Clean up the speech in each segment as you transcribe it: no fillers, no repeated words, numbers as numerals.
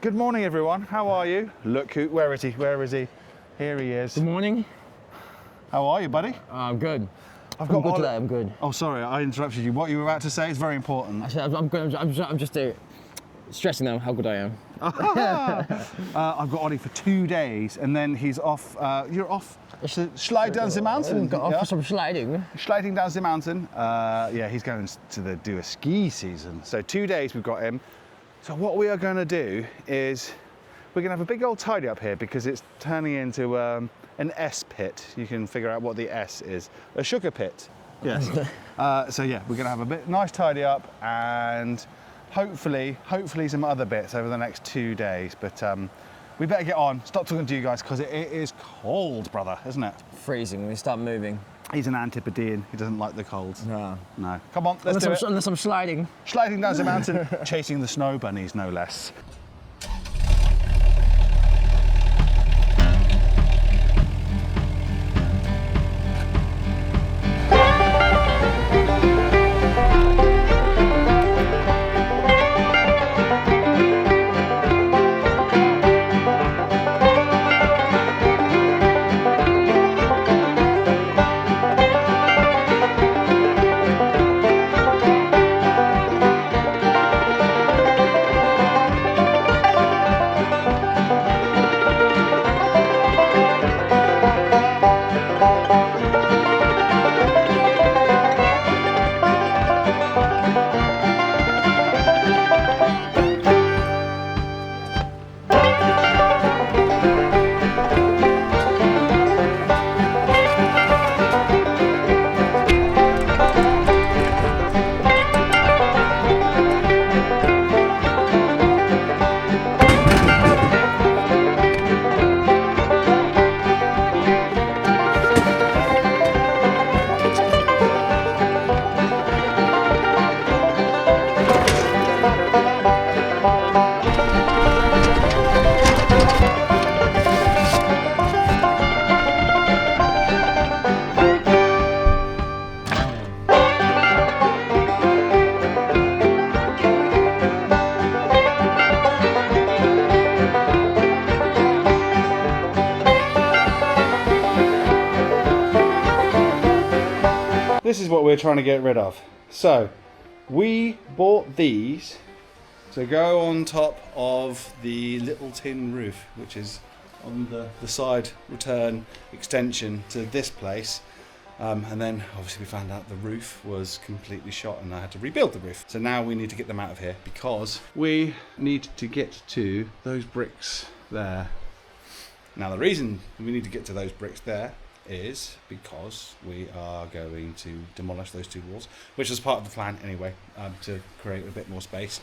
Good morning, everyone. How are you? Look, where is he? Where is he? Here he is. Good morning. How are you, buddy? I'm good. I'm good today. I'm good. Oh, sorry, I interrupted you. What you were about to say is very important. I said I'm good. I'm just stressing out how good I am. I've got Ollie for 2 days, and then he's off. You're off to slide down the mountain. Got off for some sliding. Sliding down the mountain. Yeah, he's going to do a ski season. So 2 days we've got him. So what we are going to do is we're going to have a big old tidy up here because it's turning into an S pit. You can figure out what the S is. A sugar pit. Yes. So yeah, we're going to have a nice tidy up and hopefully some other bits over the next 2 days. But we better get on. Stop talking to you guys because it is cold, brother, isn't it? Freezing when we start moving. He's an Antipodean. He doesn't like the cold. No. No. Come on, let's do it. Unless I'm sliding. Sliding down the mountain, chasing the snow bunnies, no less. This is what we're trying to get rid of. So, we bought these to go on top of the little tin roof, which is on the side return extension to this place. And then obviously we found out the roof was completely shot and I had to rebuild the roof. So now we need to get them out of here because we need to get to those bricks there. Now the reason we need to get to those bricks there is because we are going to demolish those two walls, which is part of the plan anyway, to create a bit more space.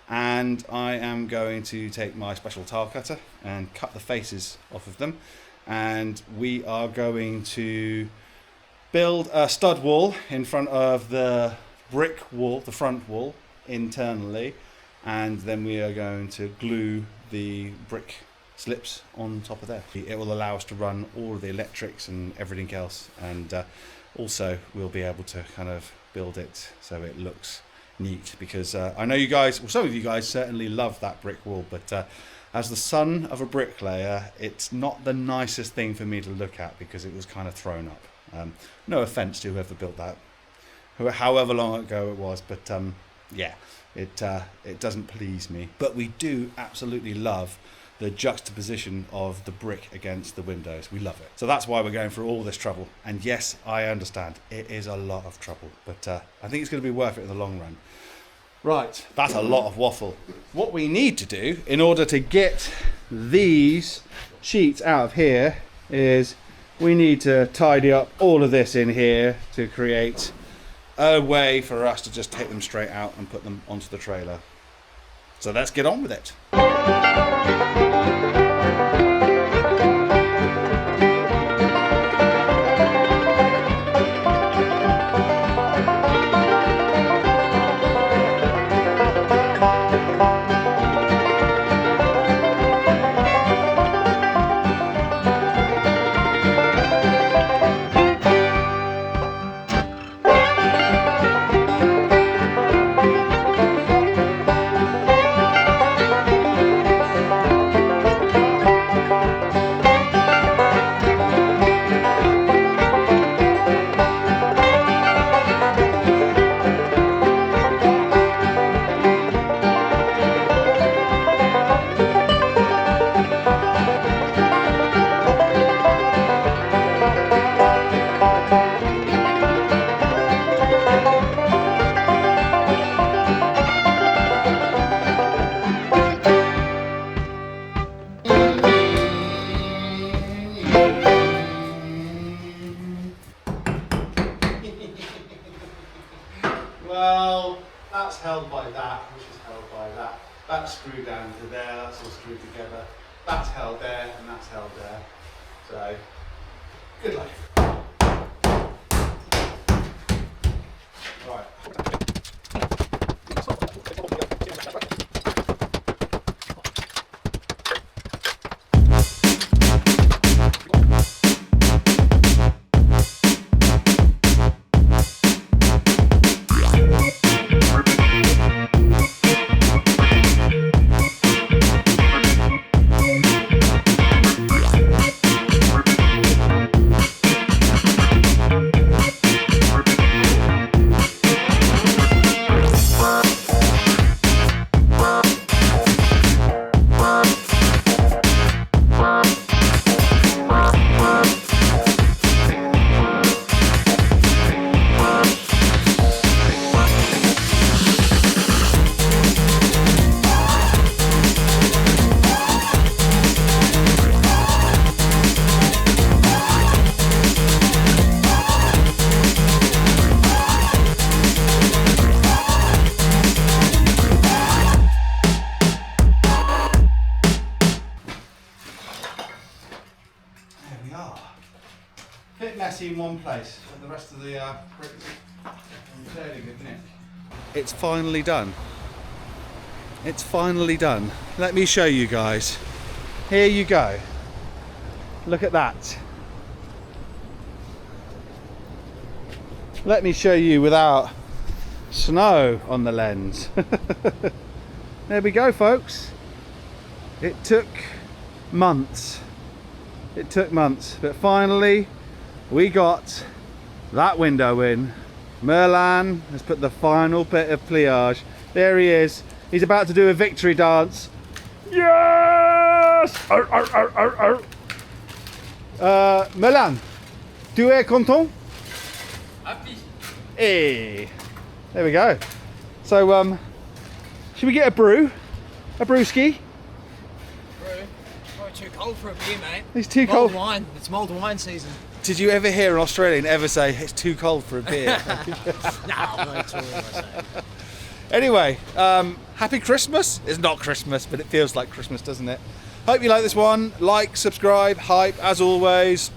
And I am going to take my special tile cutter and cut the faces off of them. And we are going to build a stud wall in front of the brick wall, the front wall, internally. And then we are going to glue the brick slips on top of there. It will allow us to run all of the electrics and everything else, and also we'll be able to kind of build it so it looks neat, because I know you guys, well, some of you guys certainly love that brick wall, but as the son of a bricklayer, it's not the nicest thing for me to look at because it was kind of thrown up. No offense to whoever built that, however long ago it was, but yeah, it doesn't please me. But we do absolutely love the juxtaposition of the brick against the windows. We love it. So that's why we're going through all this trouble. And yes, I understand, it is a lot of trouble, but I think it's going to be worth it in the long run. Right, that's a lot of waffle. What we need to do in order to get these sheets out of here is we need to tidy up all of this in here to create a way for us to just take them straight out and put them onto the trailer. So let's get on with it. to screw together. That's held there and that's held there. So, good luck. Right. Bit messy in one place, but the rest of the bricks are in fairly good nick. It's finally done. It's finally done. Let me show you guys. Here you go. Look at that. Let me show you without snow on the lens. There we go, folks. It took months. It took months, but finally we got that window in. Merlin has put the final bit of pliage. There he is. He's about to do a victory dance. Yes! Arr, arr, arr, arr, arr. Merlin, tu es content? Happy. Hey, there we go. So, should we get a brew? A brewski? Probably too cold for a beer, mate. It's too cold. Mulled wine. It's mulled wine season. Did you ever hear an Australian ever say it's too cold for a beer? No, that's all I say. Anyway, happy Christmas. It's not Christmas, but it feels like Christmas, doesn't it? Hope you like this one. Like, subscribe, hype, as always.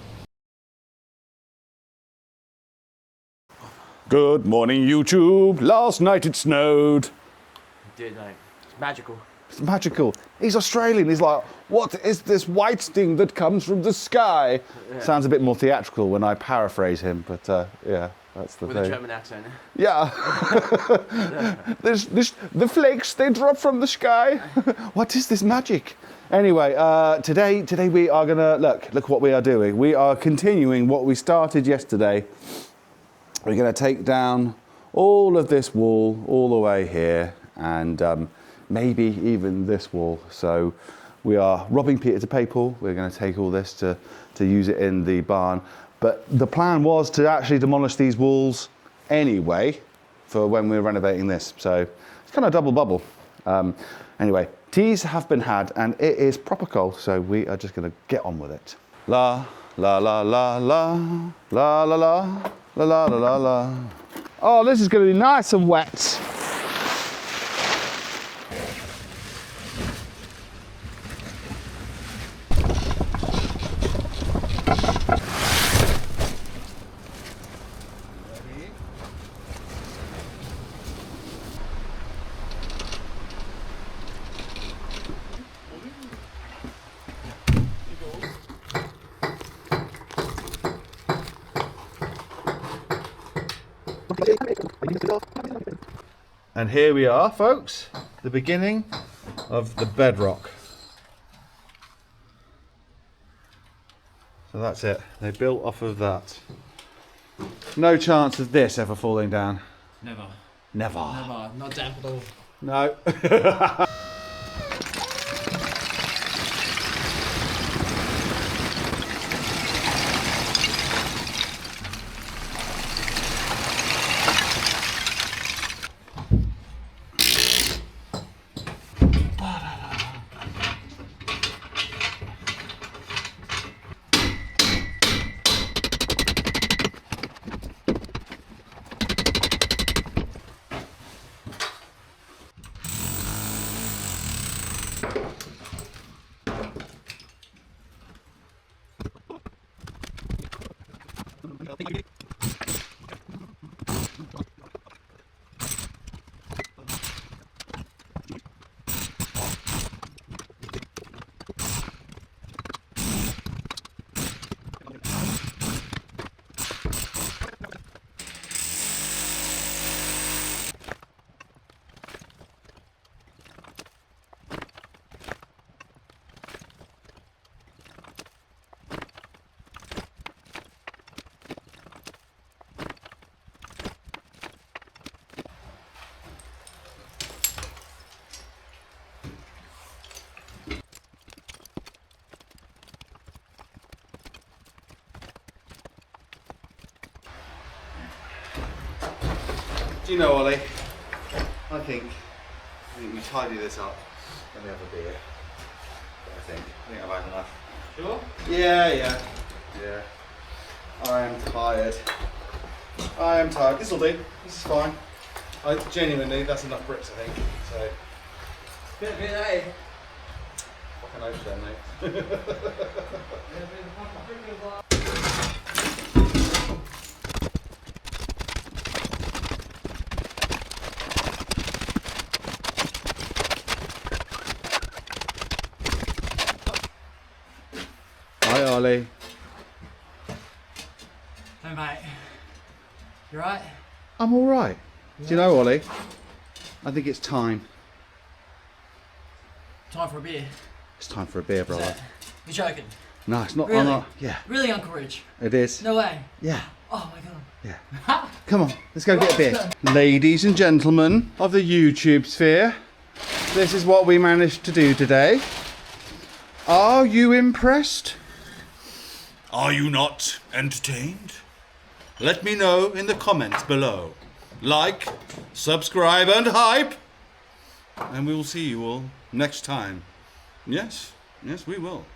Good morning, YouTube. Last night it snowed. Dude, mate. It's magical. It's magical. He's Australian. He's like, what is this white thing that comes from the sky? Yeah. Sounds a bit more theatrical when I paraphrase him, but yeah, that's the With thing. a German accent. Yeah. The flakes, they drop from the sky. What is this magic? Anyway, today we are gonna, look what we are doing. We are continuing what we started yesterday. We're gonna take down all of this wall all the way here and maybe even this wall. So we are robbing Peter to pay Paul. We're gonna take all this to use it in the barn. But the plan was to actually demolish these walls anyway for when we're renovating this. So it's kind of double bubble. Anyway, teas have been had and it is proper cold. So we are just gonna get on with it. La, la, la, la, la, la, la, la, la, la, la, la, la. Oh, this is gonna be nice and wet. And here we are, folks, the beginning of the bedrock. So that's it. They built off of that. No chance of this ever falling down. Never. Never. Never. Not damp at all. No. Do you know, Ollie? I think we tidy this up and we have a beer. I think I've had enough. Sure? Yeah. I am tired. This'll do. This is fine. Genuinely, that's enough bricks, I think. So. Bit, eh? Fucking over then, mate. Hi, Ollie. Hey, mate. You right? I'm all right. Do you know, Ollie? I think it's time. Time for a beer. It's time for a beer, brother. You're joking? No, it's not. Really? I'm not. Yeah, Really, Uncle Rich? it is. No way. Yeah. Oh my god. Yeah. Come on, let's go get a beer. Ladies and gentlemen of the YouTube sphere, this is what we managed to do today. Are you impressed? Are you not entertained? Let me know in the comments below. Like, subscribe and hype. And we will see you all next time. Yes, we will.